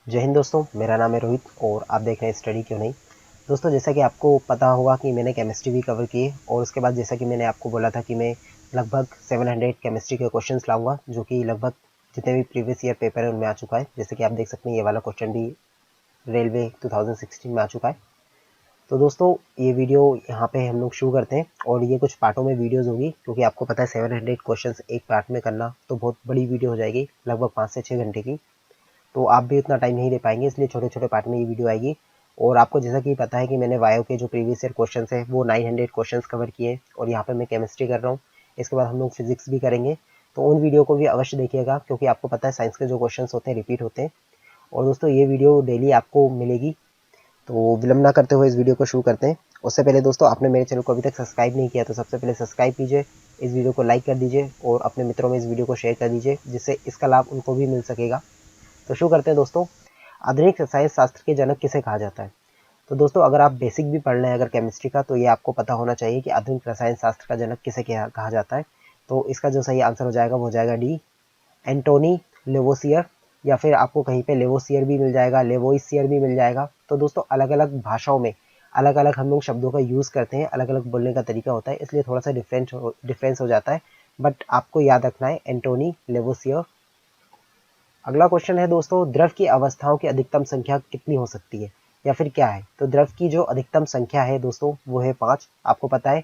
जय हिंद दोस्तों, मेरा नाम है रोहित और आप देख रहे हैं स्टडी क्यों नहीं। दोस्तों, जैसा कि आपको पता होगा कि मैंने केमिस्ट्री भी कवर की है और उसके बाद जैसा कि मैंने आपको बोला था कि मैं लगभग 700 केमिस्ट्री के क्वेश्चंस लाऊंगा, जो कि लगभग जितने भी प्रीवियस ईयर पेपर है उनमें आ चुका है। जैसे कि आप देख सकते हैं, ये वाला क्वेश्चन भी रेलवे 2016 में आ चुका है। तो दोस्तों, ये वीडियो यहाँ पे हम लोग शुरू करते हैं और ये कुछ पार्टों में वीडियोस होगी, क्योंकि आपको पता है 700 क्वेश्चंस एक पार्ट में करना तो बहुत बड़ी वीडियो हो जाएगी, लगभग 5 से 6 घंटे की। तो आप भी उतना टाइम नहीं दे पाएंगे, इसलिए छोटे छोटे पार्ट में ये वीडियो आएगी। और आपको जैसा कि पता है कि मैंने बायो के जो प्रीवियस ईयर क्वेश्चन है वो 900 क्वेश्चंस कवर किए और यहाँ पे मैं केमिस्ट्री कर रहा हूँ। इसके बाद हम लोग फिजिक्स भी करेंगे, तो उन वीडियो को भी अवश्य देखिएगा, क्योंकि आपको पता है साइंस के जो क्वेश्चन होते हैं रिपीट होते हैं। और दोस्तों, ये वीडियो डेली आपको मिलेगी। तो विलंब ना करते हुए इस वीडियो को शुरू करते हैं। उससे पहले दोस्तों, आपने मेरे चैनल को अभी तक सब्सक्राइब नहीं किया तो सबसे पहले सब्सक्राइब कीजिए, इस वीडियो को लाइक कर दीजिए और अपने मित्रों में इस वीडियो को शेयर कर दीजिए, जिससे इसका लाभ उनको भी मिल सकेगा। तो शुरू करते हैं दोस्तों। आधुनिक रसायन शास्त्र के जनक किसे कहा जाता है? तो दोस्तों, अगर आप बेसिक भी पढ़ रहे हैं अगर केमिस्ट्री का, तो ये आपको पता होना चाहिए कि आधुनिक रसायन शास्त्र का जनक किसे कहा जाता है। तो इसका जो सही आंसर हो जाएगा वो हो जाएगा डी, एंटोनी लेवोसियर। या फिर आपको कहीं पे लेवोसियर भी मिल जाएगा, लेवोइसियर भी मिल जाएगा। तो दोस्तों, अलग अलग भाषाओं में अलग अलग हम लोग शब्दों का यूज करते हैं, अलग अलग बोलने का तरीका होता है, इसलिए थोड़ा सा डिफरेंस हो जाता है। बट आपको याद रखना है एंटोनी लेवोसियर। अगला क्वेश्चन है दोस्तों, द्रव की अवस्थाओं की अधिकतम संख्या कितनी हो सकती है या फिर क्या है? तो द्रव की जो अधिकतम संख्या है दोस्तों वो है 5। आपको पता है,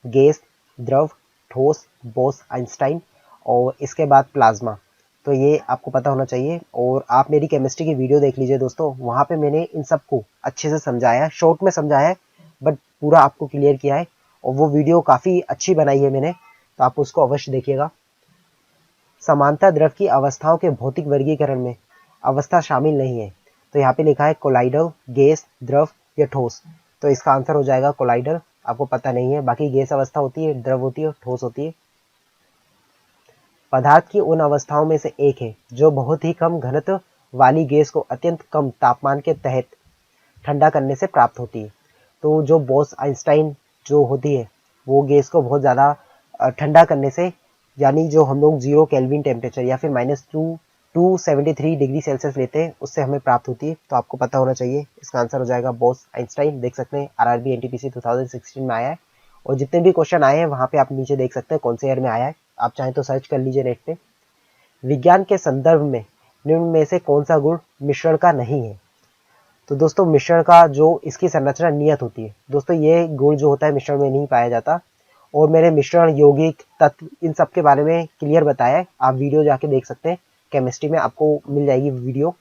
गैस, द्रव, ठोस, बोस आइंस्टाइन और इसके बाद प्लाज्मा। तो ये आपको पता होना चाहिए। और आप मेरी केमिस्ट्री की वीडियो देख लीजिए दोस्तों, वहां पे मैंने इन सबको अच्छे से समझाया है, शॉर्ट में समझाया है, बट पूरा आपको क्लियर किया है। और वो वीडियो काफी अच्छी बनाई है मैंने, तो आप उसको अवश्य देखिएगा। समांतर द्रव की अवस्थाओं के भौतिक वर्गीकरण में अवस्था शामिल नहीं है। तो यहाँ पे लिखा है कोलाइडल, गैस, द्रव या ठोस। तो इसका आंसर हो जाएगा कोलाइडल। आपको पता नहीं है, बाकी गैस अवस्था होती है, द्रव होती है, ठोस होती है। पदार्थ की उन अवस्थाओं में से एक है जो बहुत ही कम घनत्व वाली गैस को अत्यंत कम तापमान के तहत ठंडा करने से प्राप्त होती है। तो जो बोस आइंस्टाइन जो होती है, वो गैस को बहुत ज़्यादा ठंडा करने से, यानी जो हम लोग 0 केल्विन टेम्परेचर या फिर -273 डिग्री सेल्सियस लेते हैं, उससे हमें प्राप्त होती है। तो आपको पता होना चाहिए, इसका आंसर हो जाएगा बोस आइंस्टाइन। देख सकते हैं आरआरबी एनटीपीसी 2016 में आया है। और जितने भी क्वेश्चन आए हैं वहाँ पे आप नीचे देख सकते हैं कौन से ईयर में आया है। आप चाहें तो सर्च कर लीजिए नेट पे। विज्ञान के संदर्भ में निम्न में से कौन सा गुण मिश्रण का नहीं है? तो दोस्तों, मिश्रण का जो इसकी संरचना नियत होती है दोस्तों, ये गुण जो होता है मिश्रण में नहीं पाया जाता। और मैंने मिश्रण, यौगिक, तत्व, इन सब के बारे में क्लियर बताया है। आप वीडियो जाके देख सकते हैं, केमिस्ट्री में आपको मिल जाएगी वीडियो।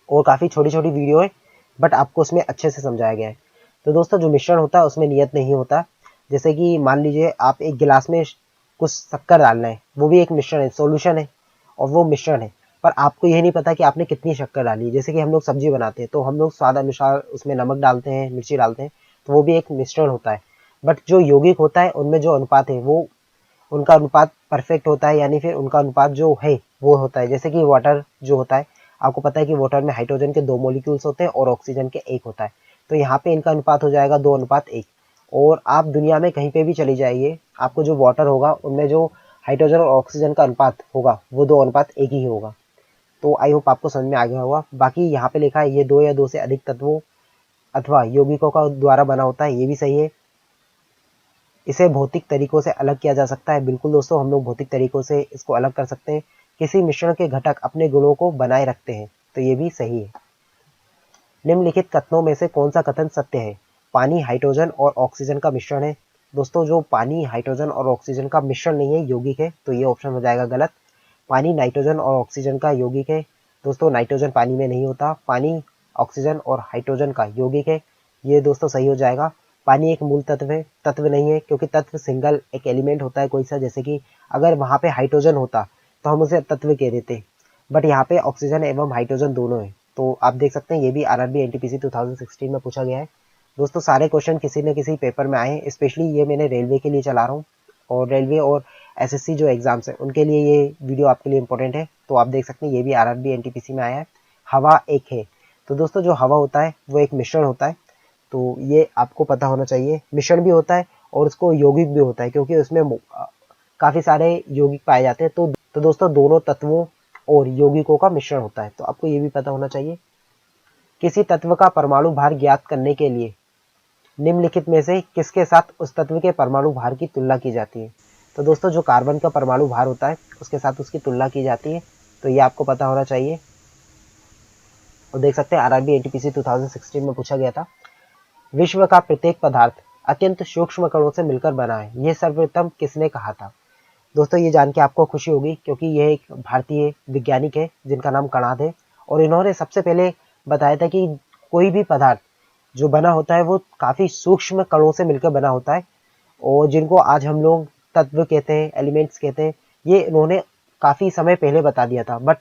और काफ़ी छोटी छोटी वीडियो है, बट आपको उसमें अच्छे से समझाया गया है। तो दोस्तों, जो मिश्रण होता है उसमें नियत नहीं होता। जैसे कि मान लीजिए आप एक गिलास में कुछ शक्कर डालना है, वो भी एक मिश्रण है, सॉल्यूशन है और वो मिश्रण है। पर आपको ये नहीं पता कि आपने कितनी शक्कर डाली है। जैसे कि हम लोग सब्जी बनाते हैं तो हम लोग स्वाद अनुसार उसमें नमक डालते हैं, मिर्ची डालते हैं, तो वो भी एक मिश्रण होता है। बट जो यौगिक होता है उनमें जो अनुपात है वो, उनका अनुपात परफेक्ट होता है, यानी फिर उनका अनुपात जो है वो होता है। जैसे कि वाटर जो होता है, आपको पता है कि वाटर में हाइड्रोजन के 2 मॉलिक्यूल्स होते हैं और ऑक्सीजन के 1 होता है। तो यहाँ पे इनका अनुपात हो जाएगा 2:1। और आप दुनिया में कहीं पे भी चली जाइए, आपको जो वाटर होगा उनमें जो हाइड्रोजन और ऑक्सीजन का अनुपात होगा वो 2:1 ही होगा। तो आई होप आपको समझ में आ गया होगा। बाकी यहाँ पे लिखा है ये 2 या 2 से अधिक तत्वों अथवा यौगिकों का द्वारा बना होता है, ये भी सही है। इसे भौतिक तरीकों से अलग किया जा सकता है। बिल्कुल दोस्तों, हम लोग भौतिक तरीकों से इसको अलग कर सकते हैं। किसी मिश्रण के घटक अपने गुणों को बनाए रखते हैं, तो ये भी सही है। निम्नलिखित कथनों में से कौन सा कथन सत्य है? पानी, हाइड्रोजन और ऑक्सीजन का मिश्रण है। दोस्तों, जो पानी, हाइड्रोजन और ऑक्सीजन का मिश्रण नहीं है, यौगिक है, तो ये ऑप्शन हो जाएगा गलत। पानी नाइट्रोजन और ऑक्सीजन का यौगिक है। दोस्तों, नाइट्रोजन पानी में नहीं होता, पानी ऑक्सीजन और हाइड्रोजन का यौगिक है, ये दोस्तों सही हो जाएगा। पानी एक मूल तत्व है, तत्व नहीं है, क्योंकि तत्व सिंगल एक एलिमेंट होता है कोई सा। जैसे कि अगर वहां पे हाइड्रोजन होता तो हम उसे तत्व कह देते, बट यहाँ पे ऑक्सीजन एवं हाइड्रोजन दोनों है। तो आप देख सकते हैं, ये भी आरआरबी एनटीपीसी 2016 में पूछा गया है। दोस्तों, सारे क्वेश्चन किसी न किसी पेपर में आए हैं, स्पेशली ये मैंने रेलवे के लिए चला रहा हूँ। और रेलवे और एसएससी जो एग्जाम्स है उनके लिए ये वीडियो आपके लिए इंपॉर्टेंट है। तो आप देख सकते हैं, ये भी आरआरबी एनटीपीसी में आया है। हवा एक है। तो दोस्तों, जो हवा होता है वो एक मिश्रण होता है, तो ये आपको पता होना चाहिए। मिश्रण भी होता है और उसको यौगिक भी होता है, क्योंकि उसमें काफी सारे यौगिक पाए जाते हैं। तो दोस्तों, दोनों तत्वों और यौगिकों का मिश्रण होता है। तो आपको ये भी पता होना चाहिए। किसी तत्व का परमाणु भार ज्ञात करने के लिए निम्नलिखित में से किसके साथ उस तत्व के परमाणु भार की तुलना की जाती है? तो दोस्तों जो कार्बन का परमाणु भार होता है उसके साथ उसकी तुलना की जाती है। तो ये आपको पता होना चाहिए। और देख सकते हैं आरआरबी एनटीपीसी 2016 में पूछा गया था। विश्व का प्रत्येक पदार्थ अत्यंत सूक्ष्म कणों से मिलकर बना है, यह सर्वप्रथम किसने कहा था? दोस्तों ये जान के आपको खुशी होगी क्योंकि यह एक भारतीय वैज्ञानिक है जिनका नाम कणाद है। और इन्होंने सबसे पहले बताया था कि कोई भी पदार्थ जो बना होता है वो काफी सूक्ष्म कणों से मिलकर बना होता है, और जिनको आज हम लोग तत्व कहते हैं, एलिमेंट्स कहते हैं, ये इन्होंने काफी समय पहले बता दिया था। बट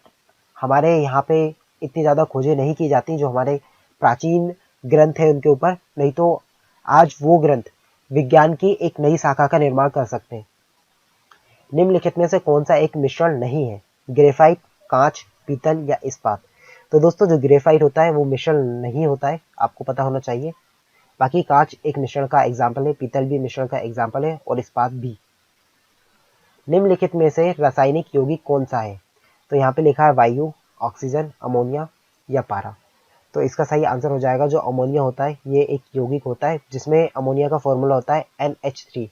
हमारे यहाँ पे इतनी ज्यादा खोजें नहीं की जाती जो हमारे प्राचीन ग्रंथ है उनके ऊपर, नहीं तो आज वो ग्रंथ विज्ञान की एक नई शाखा का निर्माण कर सकते हैं। निम्नलिखित में से कौन सा एक मिश्रण नहीं है? ग्रेफाइट, कांच, पीतल या इस्पात? तो दोस्तों जो ग्रेफाइट होता है वो मिश्रण नहीं होता है, आपको पता होना चाहिए। बाकी कांच एक मिश्रण का एग्जाम्पल है, पीतल भी मिश्रण का एग्जाम्पल है, और इस्पात भी। निम्नलिखित में से रासायनिक यौगिक कौन सा है? तो यहाँ पे लिखा है वायु, ऑक्सीजन, अमोनिया या पारा। तो इसका सही आंसर हो जाएगा जो अमोनिया होता है। ये एक यौगिक होता है जिसमें अमोनिया का फॉर्मूला होता है NH3।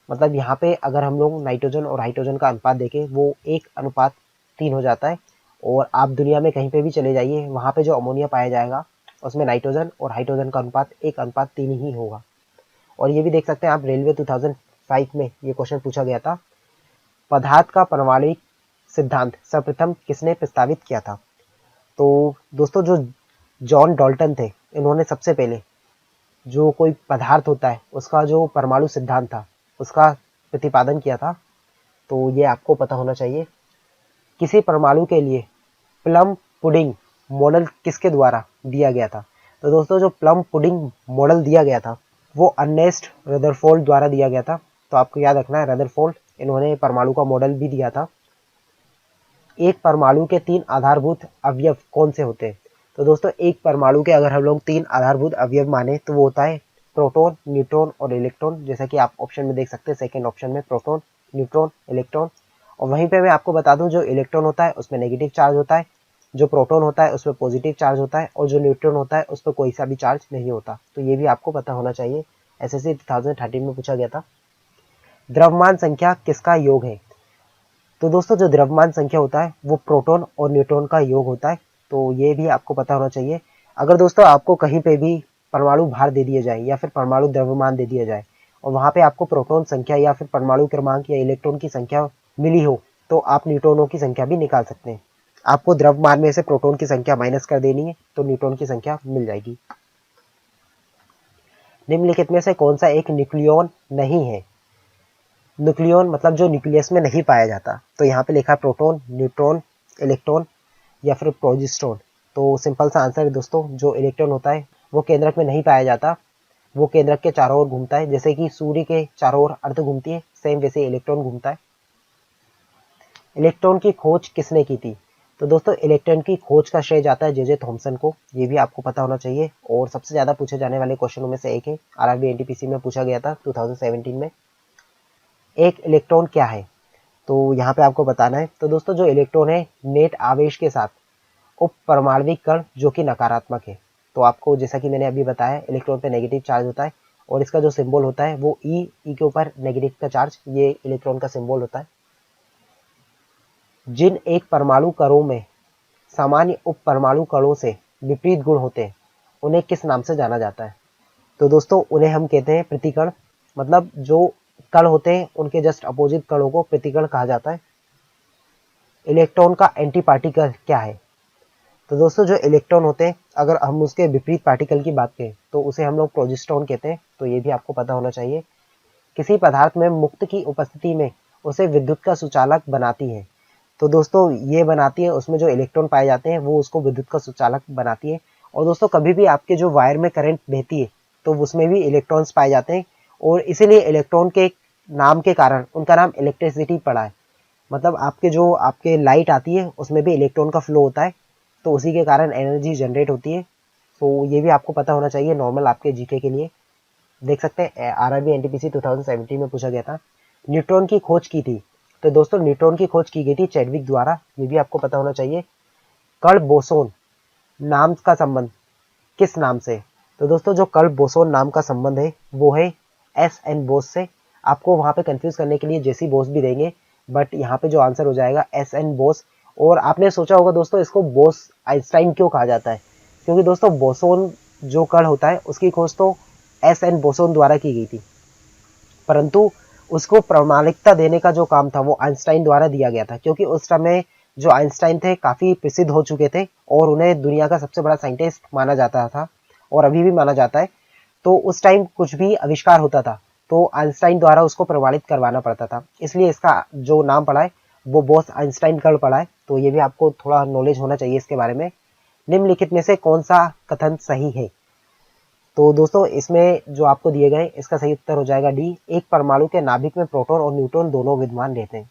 मतलब यहाँ पे अगर हम लोग नाइट्रोजन और हाइड्रोजन का अनुपात देखें वो 1:3 हो जाता है। और आप दुनिया में कहीं पे भी चले जाइए वहाँ पे जो अमोनिया पाया जाएगा उसमें नाइट्रोजन और हाइड्रोजन का अनुपात 1:3 ही होगा। और ये भी देख सकते हैं आप, रेलवे 2005 में ये क्वेश्चन पूछा गया था। पदार्थ का परमाणुिक सिद्धांत सर्वप्रथम किसने प्रस्तावित किया था? तो दोस्तों जो जॉन डाल्टन थे, इन्होंने सबसे पहले जो कोई पदार्थ होता है उसका जो परमाणु सिद्धांत था उसका प्रतिपादन किया था। तो ये आपको पता होना चाहिए। किसी परमाणु के लिए प्लम पुडिंग मॉडल किसके द्वारा दिया गया था? तो दोस्तों जो प्लम पुडिंग मॉडल दिया गया था वो अर्नेस्ट रदरफोर्ड द्वारा दिया गया था। तो आपको याद रखना है रदरफोर्ड, इन्होंने परमाणु का मॉडल भी दिया था। एक परमाणु के 3 आधारभूत अवयव कौन से होते हैं? तो दोस्तों एक परमाणु के अगर हम लोग 3 आधारभूत अवयव माने तो वो होता है प्रोटॉन, न्यूट्रॉन और इलेक्ट्रॉन। जैसा कि आप ऑप्शन में देख सकते हैं, सेकंड ऑप्शन में प्रोटॉन, न्यूट्रॉन, इलेक्ट्रॉन। और वहीं पे मैं आपको बता दूं जो इलेक्ट्रॉन होता है उसमें नेगेटिव चार्ज होता है, जो प्रोटॉन होता है उसमें पॉजिटिव चार्ज होता है, और जो न्यूट्रॉन होता है उस पर कोई सा भी चार्ज नहीं होता। तो ये भी आपको पता होना चाहिए, एसएससी 2013 में पूछा गया था। द्रव्यमान संख्या किसका योग है? तो दोस्तों जो द्रव्यमान संख्या होता है वो प्रोटॉन और न्यूट्रॉन का योग होता है। तो ये भी आपको पता होना चाहिए। अगर दोस्तों आपको कहीं पे भी परमाणु भार दे दिया जाए या फिर परमाणु द्रव्यमान दे दिया जाए और वहां पे आपको प्रोटॉन संख्या या फिर परमाणु क्रमांक या इलेक्ट्रॉन की संख्या मिली हो तो आप न्यूट्रॉनों की संख्या भी निकाल सकते हैं। आपको द्रव्यमान में से प्रोटॉन की संख्या माइनस कर देनी है तो न्यूट्रॉन की संख्या मिल जाएगी। निम्नलिखित में से कौन सा एक न्यूक्लियॉन नहीं है? न्यूक्लियॉन मतलब जो न्यूक्लियस में नहीं पाया जाता। तो यहाँ पे लिखा है प्रोटॉन, न्यूट्रॉन, इलेक्ट्रॉन या फिर प्रोजेस्ट्रॉन। तो सिंपल सा आंसर है दोस्तों, जो इलेक्ट्रॉन होता है वो केंद्रक में नहीं पाया जाता, वो केंद्रक के चारों ओर घूमता है। जैसे कि सूर्य के चारों ओर अर्थ घूमती है, सेम वैसे इलेक्ट्रॉन घूमता है। इलेक्ट्रॉन की खोज किसने की थी? तो दोस्तों इलेक्ट्रॉन की खोज का श्रेय जाता है जे थॉमसन को। ये भी आपको पता होना चाहिए और सबसे ज्यादा पूछे जाने वाले क्वेश्चनों में से एक है। आरआरबी एनटीपीसी में पूछा गया था 2017 में। एक इलेक्ट्रॉन क्या है? तो यहाँ पे आपको बताना है। तो दोस्तों जो इलेक्ट्रॉन है नेट आवेश के साथ उप परमाणविक कण जो कि नकारात्मक है। तो आपको जैसा कि मैंने अभी बताया इलेक्ट्रॉन पे नेगेटिव चार्ज होता है और इसका जो सिंबल होता है वो ई के ऊपर नेगेटिव का चार्ज, ये इलेक्ट्रॉन का सिंबल होता है। जिन एक परमाणु कणों में सामान्य उप परमाणु कणों से विपरीत गुण होते हैं उन्हें किस नाम से जाना जाता है? तो दोस्तों उन्हें हम कहते हैं प्रतिकण। मतलब जो कण होते हैं उनके जस्ट अपोजिट कणों को प्रतिकण कहा जाता है। इलेक्ट्रॉन का एंटी पार्टिकल क्या है? तो दोस्तों जो इलेक्ट्रॉन होते हैं अगर हम उसके विपरीत पार्टिकल की बात करें तो उसे हम लोग प्रोजेस्ट्रॉन कहते हैं। तो ये भी आपको पता होना चाहिए। किसी पदार्थ में मुक्त की उपस्थिति में उसे विद्युत का सुचालक बनाती है। तो दोस्तों ये बनाती है, उसमें जो इलेक्ट्रॉन पाए जाते हैं वो उसको विद्युत का सुचालक बनाती है। और दोस्तों कभी भी आपके जो वायर में करंट बहती है तो उसमें भी इलेक्ट्रॉन्स पाए जाते हैं और इसीलिए इलेक्ट्रॉन के नाम के कारण उनका नाम इलेक्ट्रिसिटी पड़ा है। मतलब आपके लाइट आती है उसमें भी इलेक्ट्रॉन का फ्लो होता है, तो उसी के कारण एनर्जी जनरेट होती है। तो ये भी आपको पता होना चाहिए नॉर्मल आपके जीके के लिए। देख सकते हैं आरआरबी एनटीपीसी 2017 में पूछा गया था। न्यूट्रॉन की खोज की थी तो दोस्तों न्यूट्रॉन की खोज की गई थी चैडविक द्वारा, ये भी आपको पता होना चाहिए। कर्ल बोसोन नाम का संबंध किस नाम से? तो दोस्तों जो कर्ल बोसोन नाम का संबंध है वो है एस एन बोस से। आपको वहां पे कंफ्यूज करने के लिए जेसी बोस भी देंगे, बट यहाँ पे जो आंसर हो जाएगा एस एन बोस। और आपने सोचा होगा दोस्तों इसको बोस आइंस्टाइन क्यों कहा जाता है, क्योंकि दोस्तों बोसोन जो कण होता है उसकी खोज तो एस एन बोसोन द्वारा की गई थी, परंतु उसको प्रामाणिकता देने का जो काम था वो आइंस्टाइन द्वारा दिया गया था, क्योंकि उस समय जो आइंस्टाइन थे काफी प्रसिद्ध हो चुके थे और उन्हें दुनिया का सबसे बड़ा साइंटिस्ट माना जाता था और अभी भी माना जाता है। तो उस टाइम कुछ भी आविष्कार होता था तो आइंस्टाइन द्वारा उसको प्रमाणित करवाना पड़ता था, इसलिए इसका जो नाम पड़ा है वो बोस आइंस्टाइन कण पड़ा है। तो ये भी आपको थोड़ा नॉलेज होना चाहिए इसके बारे में। निम्नलिखित में से कौन सा कथन सही है? तो दोस्तों इसमें जो आपको दिए गए इसका सही उत्तर हो जाएगा डी, एक परमाणु के नाभिक में प्रोटॉन और न्यूट्रॉन दोनों विद्यमान रहते हैं।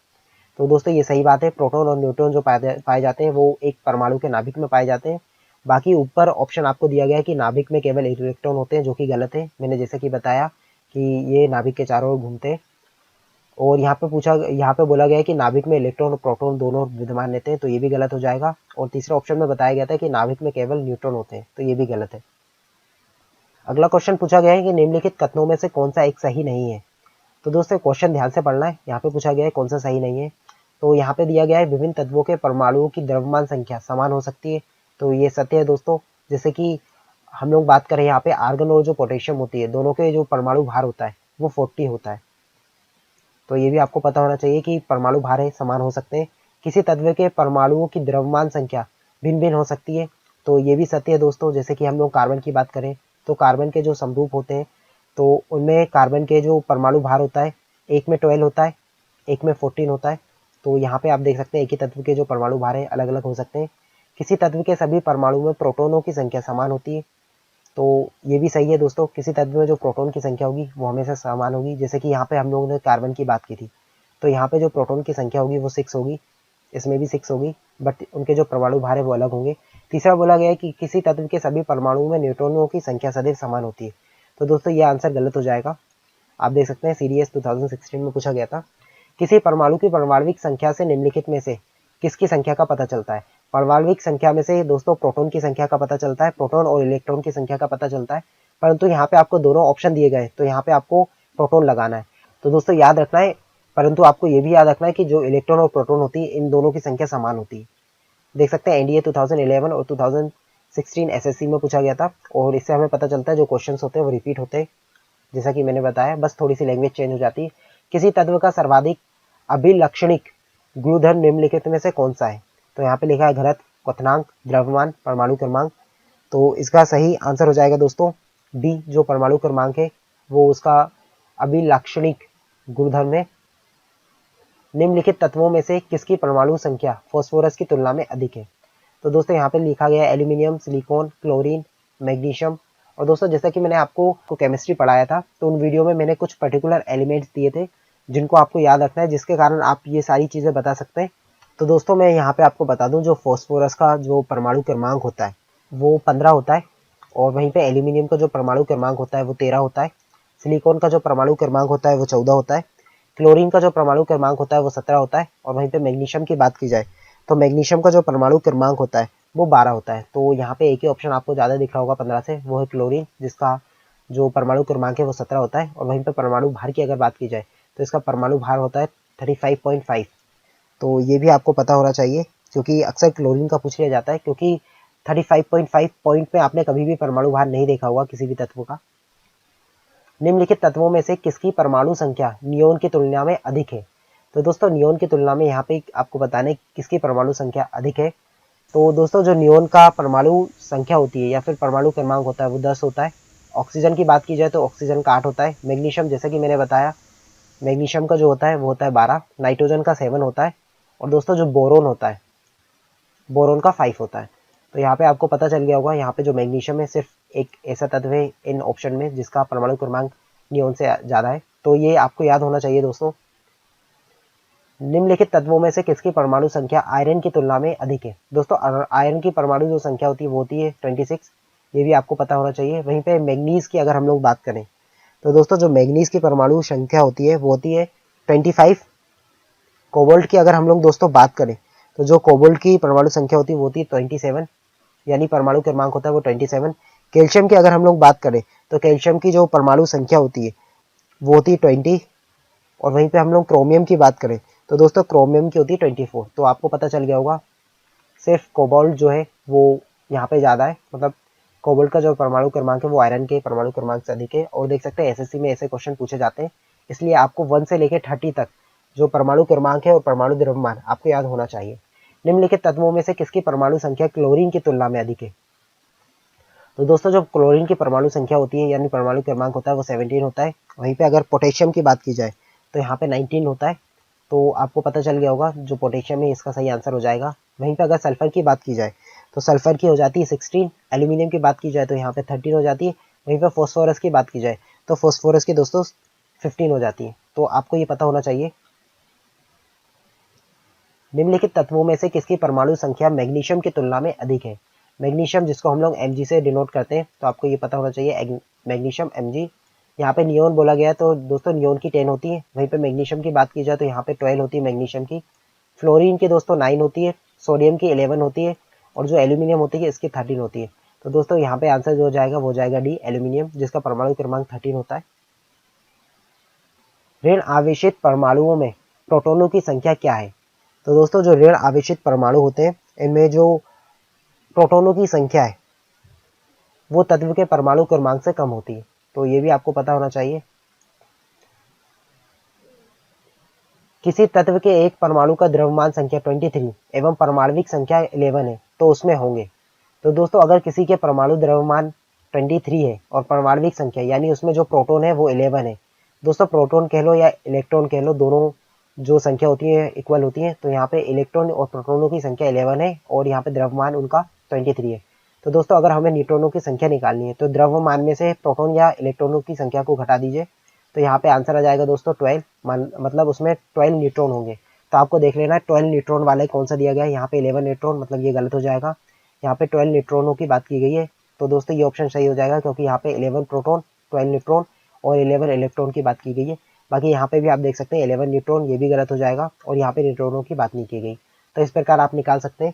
तो दोस्तों ये सही बात है, प्रोटॉन और न्यूट्रॉन जो पाए जाते हैं वो एक परमाणु के नाभिक में पाए जाते हैं। बाकी ऊपर ऑप्शन आपको दिया गया है कि नाभिक में केवल इलेक्ट्रॉन होते हैं, जो कि गलत है। मैंने जैसे कि बताया कि ये नाभिक के चारों ओर घूमते हैं। और यहाँ पे बोला गया है कि नाभिक में इलेक्ट्रॉन और प्रोटॉन दोनों विद्यमान रहते हैं, तो ये भी गलत हो जाएगा। और तीसरे ऑप्शन में बताया गया था कि नाभिक में केवल न्यूट्रॉन होते हैं, तो ये भी गलत है। अगला क्वेश्चन पूछा गया है कि निम्नलिखित कथनों में से कौन सा एक सही नहीं है? तो दोस्तों क्वेश्चन ध्यान से पढ़ना है। यहाँ पे पूछा गया है कौन सा सही नहीं है। तो यहाँ पे दिया गया है विभिन्न तत्वों के परमाणुओं की द्रव्यमान संख्या समान हो सकती है, तो ये सत्य है दोस्तों। जैसे कि हम लोग बात करें यहाँ पे आर्गन और जो पोटेशियम होती है, दोनों के जो परमाणु भार होता है वो 40 होता है। तो ये भी आपको पता होना चाहिए कि परमाणु भार है समान हो सकते हैं। किसी तत्व के परमाणुओं की द्रव्यमान संख्या भिन्न भिन्न हो सकती है, तो ये भी सत्य है दोस्तों। जैसे कि हम लोग कार्बन की बात करें तो कार्बन के जो समरूप होते हैं तो उनमें कार्बन के जो परमाणु भार होता है एक में 12 होता है, एक में 14 होता है। तो यहाँ पे आप देख सकते हैं एक ही तत्व के जो परमाणु भार है अलग अलग हो सकते हैं। किसी तत्व के सभी परमाणु में प्रोटोनों की संख्या समान होती है, तो ये भी सही है दोस्तों। किसी तत्व में जो प्रोटॉन की संख्या होगी वो हमेशा समान होगी। जैसे कि यहाँ पे हम लोगों ने कार्बन की बात की थी, तो यहाँ पे जो प्रोटॉन की संख्या होगी वो 6 होगी, इसमें भी 6 होगी, बट उनके जो परमाणु भार है वो अलग होंगे। तीसरा बोला गया है कि किसी तत्व के सभी परमाणुओं में न्यूट्रॉनों की संख्या सदैव समान होती है। तो दोस्तों ये आंसर गलत हो जाएगा। आप देख सकते हैं सीडीएस 2016 में पूछा गया था, किसी परमाणु की परमाणविक संख्या से निम्नलिखित में से किसकी संख्या का पता चलता है? परमाणविक संख्या में से दोस्तों प्रोटॉन की संख्या का पता चलता है, प्रोटॉन और इलेक्ट्रॉन की संख्या का पता चलता है, परंतु यहाँ पे आपको दोनों ऑप्शन दिए गए तो यहाँ पे आपको प्रोटॉन लगाना है। तो दोस्तों याद रखना है, परंतु आपको ये भी याद रखना है कि जो इलेक्ट्रॉन और प्रोटॉन होती है इन दोनों की संख्या समान होती है। देख सकते हैं एनडीए 2011 और 2016 एसएससी में पूछा गया था, और इससे हमें पता चलता है जो क्वेश्चन होते हैं वो रिपीट होते हैं, जैसा कि मैंने बताया, बस थोड़ी सी लैंग्वेज चेंज हो जाती है। किसी तत्व का सर्वाधिक अभिलक्षणिक गुणधर्म निम्नलिखित में से कौन सा है? तो यहाँ पे लिखा है घनत्व, क्वथनांक, द्रव्यमान, परमाणु क्रमांक। तो इसका सही आंसर हो जाएगा दोस्तों डी, जो परमाणु क्रमांक है वो उसका अभिलाक्षणिक गुणधर्म है। निम्नलिखित तत्वों में से किसकी परमाणु संख्या फास्फोरस की तुलना में अधिक है? तो दोस्तों यहाँ पे लिखा गया है एल्यूमिनियम, सिलिकॉन, क्लोरीन, मैग्नीशियम। और दोस्तों जैसा कि मैंने आपको केमिस्ट्री पढ़ाया था तो उन वीडियो में मैंने कुछ पर्टिकुलर एलिमेंट्स दिए थे जिनको आपको याद रखना है, जिसके कारण आप ये सारी चीजें बता सकते हैं। तो दोस्तों मैं यहाँ पे आपको बता दूं, जो फास्फोरस का जो परमाणु क्रमांक होता है वो 15 होता है, और वहीं पे एल्यूमिनियम का जो परमाणु क्रमांक होता है वो 13 होता है, सिलिकॉन का जो परमाणु क्रमांक होता है वो 14 होता है, क्लोरीन का जो परमाणु क्रमांक होता है वो 17 होता है, और वहीं पे मैग्नीशियम की बात की जाए तो मैग्नीशियम का जो परमाणु क्रमांक होता है वो 12 होता है। तो यहाँ पे एक ही ऑप्शन आपको ज्यादा दिख रहा होगा 15 से, वो है क्लोरीन, जिसका जो परमाणु क्रमांक है वो 17 होता है, और वहीं पे परमाणु भार की अगर बात की जाए तो इसका परमाणु भार होता है 35.5। तो ये भी आपको पता होना चाहिए, क्योंकि अक्सर क्लोरीन का पूछ लिया जाता है, क्योंकि 35.5 पॉइंट में आपने कभी भी परमाणु भार नहीं देखा होगा किसी भी तत्व का। निम्नलिखित तत्वों में से किसकी परमाणु संख्या नियोन की तुलना में अधिक है? तो दोस्तों नियोन की तुलना में यहाँ पे आपको बताने किसकी परमाणु संख्या अधिक है। तो दोस्तों जो नियोन का परमाणु संख्या होती है या फिर परमाणु क्रमांक होता है वो 10 होता है। ऑक्सीजन की बात की जाए तो ऑक्सीजन का 8 होता है। मैग्नीशियम जैसे कि मैंने बताया, मैग्नीशियम का जो होता है वो होता है 12। नाइट्रोजन का 7 होता है, और दोस्तों जो बोरोन होता है, बोरोन का 5 होता है। तो यहाँ पे आपको पता चल गया होगा, यहाँ पे जो मैग्नीशियम है सिर्फ एक ऐसा तत्व है इन ऑप्शन में जिसका परमाणु क्रमांक नियोन से ज्यादा है, तो ये आपको याद होना चाहिए दोस्तों। निम्नलिखित तत्वों में से किसकी परमाणु संख्या आयरन की तुलना में अधिक है? दोस्तों आयरन की परमाणु जो संख्या होती है वो होती है 26, ये भी आपको पता होना चाहिए। वहीं पे मैग्नीज की अगर हम लोग बात करें तो दोस्तों जो मैग्नीज की परमाणु संख्या होती है वो होती है 25, कोबाल्ट की अगर हम लोग दोस्तों बात करें तो जो कोबाल्ट की परमाणु संख्या होती है वो होती है 27, यानी परमाणु क्रमांक होता है वो 27। कैल्शियम की अगर हम लोग बात करें तो कैल्शियम की जो परमाणु संख्या होती है वो होती है 20। और वहीं पे हम लोग क्रोमियम की बात करें तो दोस्तों क्रोमियम की होती है 24। तो आपको पता चल गया होगा सिर्फ कोबाल्ट जो है वो यहाँ पे ज़्यादा है, मतलब कोबाल्ट का जो परमाणु क्रमांक है वो आयरन के परमाणु क्रमांक से अधिक है। और देख सकते हैं एसएससी में ऐसे क्वेश्चन पूछे जाते हैं, इसलिए आपको 1 से लेकर 30 तक जो परमाणु क्रमांक है और परमाणु द्रव्यमान आपको याद होना चाहिए। निम्नलिखित तत्वों में से किसकी परमाणु संख्या क्लोरीन की तुलना में अधिक है? तो दोस्तों जो क्लोरीन की परमाणु संख्या होती है यानी परमाणु क्रमांक होता है वो 17 होता है। वहीं पे अगर पोटेशियम की बात की जाए तो यहाँ पे 19 होता है। तो आपको पता चल गया होगा जो पोटेशियम है इसका सही आंसर हो जाएगा। वहीं पे अगर सल्फर की बात की जाए तो सल्फर की हो जाती है 16। एल्यूमिनियम की बात की जाए तो यहाँ पे 13 हो जाती है। वहीं पे फॉस्फोरस की बात की जाए तो फॉस्फोरस की दोस्तों 15 हो जाती है। तो आपको ये पता होना चाहिए। निम्नलिखित तत्वों में से किसकी परमाणु संख्या मैग्नीशियम की तुलना में अधिक है? मैग्नीशियम जिसको हम लोग Mg से डिनोट करते हैं, तो आपको ये पता होना चाहिए मैग्नीशियम Mg। यहाँ पे नियोन बोला गया है तो दोस्तों नियोन की 10 होती है। वहीं पे मैग्नीशियम की बात की जाए तो यहाँ पे 12 होती है मैग्नीशियम की। फ्लोरीन की दोस्तों 9 होती है, सोडियम की 11 होती है और जो एल्यूमिनियम होती है इसकी 13 होती है। तो दोस्तों यहाँ पे आंसर जो हो जाएगा वो जाएगा डी एल्यूमिनियम, जिसका परमाणु क्रमांक 13 होता है। ऋण आवेशित परमाणुओं में प्रोटॉनों की संख्या क्या है? तो दोस्तों जो ऋण आवेशित परमाणु होते हैं इनमें जो प्रोटॉनों की संख्या है वो तत्व के परमाणु क्रमांक से कम होती है। तो ये भी आपको पता होना चाहिए। किसी तत्व के एक परमाणु का द्रव्यमान संख्या 23 एवं परमाणविक संख्या 11 है तो उसमें होंगे। तो दोस्तों अगर किसी के परमाणु द्रव्यमान 23 है और परमाणविक संख्या यानी उसमें जो प्रोटॉन है वो 11 है। दोस्तों प्रोटॉन कह लो या इलेक्ट्रॉन कह लो, दोनों जो संख्या होती है इक्वल होती है। तो यहाँ पे इलेक्ट्रॉन और प्रोटॉनों की संख्या 11 है और यहाँ पे द्रव्यमान उनका 23 है। तो दोस्तों अगर हमें न्यूट्रॉनों की संख्या निकालनी है तो द्रव्यमान में से प्रोटॉन या इलेक्ट्रॉनों की संख्या को घटा दीजिए। तो यहाँ पे आंसर आ जाएगा दोस्तों 12, मतलब उसमें 12 न्यूट्रॉन होंगे। तो आपको देख लेना है 12 न्यूट्रॉन वाले कौन सा दिया गया है। यहाँ पे 11 न्यूट्रॉन, मतलब ये गलत हो जाएगा। यहाँ पे 12 न्यूट्रॉनों की बात की गई है तो दोस्तों ये ऑप्शन सही हो जाएगा, क्योंकि यहाँ पे 11 प्रोटॉन, 12 न्यूट्रॉन और 11 इलेक्ट्रॉन की बात की गई है। बाकी यहाँ पे भी आप देख सकते हैं 11 न्यूट्रॉन, ये भी गलत हो जाएगा और यहाँ पे न्यूट्रॉनों की बात नहीं की गई। तो इस प्रकार आप निकाल सकते हैं।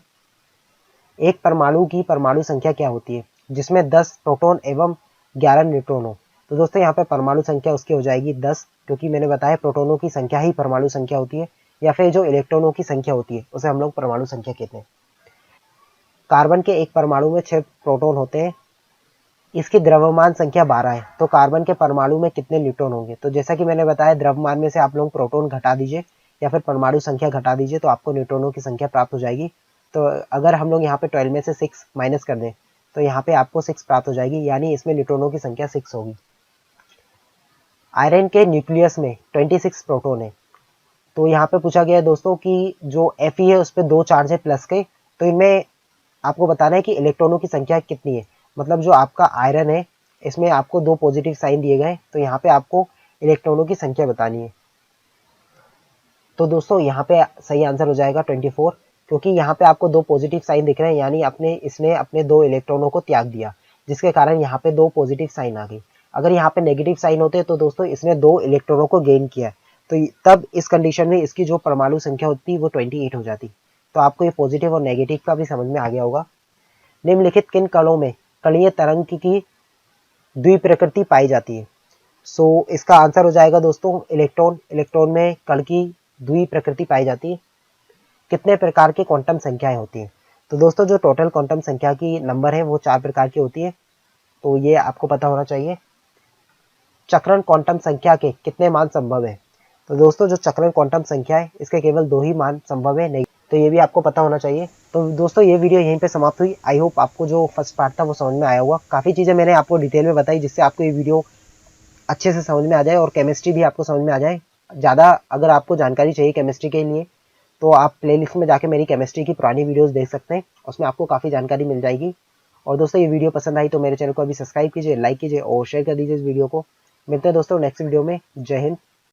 एक परमाणु की परमाणु संख्या क्या होती है जिसमें 10 प्रोटॉन एवं 11 न्यूट्रॉन हो? तो दोस्तों यहाँ पे परमाणु संख्या उसकी हो जाएगी 10, क्योंकि मैंने बताया प्रोटॉनों की संख्या ही परमाणु संख्या होती है, या फिर जो इलेक्ट्रॉनों की संख्या होती है उसे हम लोग परमाणु संख्या कहते हैं। कार्बन के एक परमाणु में 6 प्रोटॉन होते हैं, इसकी द्रव्यमान संख्या 12 है। तो कार्बन के परमाणु में कितने न्यूट्रॉन होंगे? तो जैसा कि मैंने बताया द्रव्यमान में से आप लोग प्रोटॉन घटा दीजिए या फिर परमाणु संख्या घटा दीजिए तो आपको न्यूट्रॉनों की संख्या प्राप्त हो जाएगी। तो अगर हम लोग यहाँ पे 12 में से 6 माइनस कर दें तो यहाँ पे आपको 6 प्राप्त हो जाएगी, यानी इसमें न्यूट्रॉनों की संख्या 6 होगी। आयरन के न्यूक्लियस में 26 प्रोटॉन है। तो यहाँ पे पूछा गया है दोस्तों कि जो Fe है उस पर 2 चार्ज है प्लस के, तो इनमें आपको बताना है कि इलेक्ट्रॉनों की संख्या कितनी है। मतलब जो आपका आयरन है इसमें आपको 2 पॉजिटिव साइन दिए गए, तो यहाँ पे आपको इलेक्ट्रॉनों की संख्या बतानी है। तो दोस्तों यहाँ पे सही आंसर हो जाएगा 24, क्योंकि यहाँ पे आपको 2 पॉजिटिव साइन दिख रहे हैं, यानी इसने अपने 2 इलेक्ट्रॉनों को त्याग दिया, जिसके कारण यहाँ पे 2 पॉजिटिव साइन आ गई। अगर यहाँ पे नेगेटिव साइन होते तो दोस्तों इसने 2 इलेक्ट्रॉनों को गेन किया, तो तब इस कंडीशन में इसकी जो परमाणु संख्या होती वो 28 हो जाती। तो आपको ये पॉजिटिव और नेगेटिव का भी समझ में आ गया होगा। निम्नलिखित किन कणों में कणीय तरंग की द्विप्रकृति पाई जाती है? सो इसका आंसर हो जाएगा दोस्तों इलेक्ट्रॉन। इलेक्ट्रॉन में कण की द्विप्रकृति पाई जाती है। कितने प्रकार की क्वांटम संख्याएं होती हैं? तो दोस्तों जो टोटल क्वांटम संख्या की नंबर है वो 4 प्रकार की होती है, तो ये आपको पता होना चाहिए। चक्रण क्वांटम संख्या के कितने मान संभव है? तो दोस्तों जो चक्रण क्वांटम संख्या है इसके केवल 2 ही मान संभव है, नहीं, तो ये भी आपको पता होना चाहिए। तो दोस्तों ये वीडियो यहीं पे समाप्त हुई। आई होप आपको जो फर्स्ट पार्ट था वो समझ में आया होगा। काफ़ी चीज़ें मैंने आपको डिटेल में बताई जिससे आपको ये वीडियो अच्छे से समझ में आ जाए और केमिस्ट्री भी आपको समझ में आ जाए। ज़्यादा अगर आपको जानकारी चाहिए केमिस्ट्री के लिए तो आप प्लेलिस्ट में जाके मेरी केमिस्ट्री की पुरानी वीडियोस देख सकते हैं, उसमें आपको काफ़ी जानकारी मिल जाएगी। और दोस्तों ये वीडियो पसंद आई तो मेरे चैनल को अभी सब्सक्राइब कीजिए, लाइक कीजिए और शेयर कर दीजिए इस वीडियो को। मिलते हैं दोस्तों नेक्स्ट वीडियो में। जय हिंद।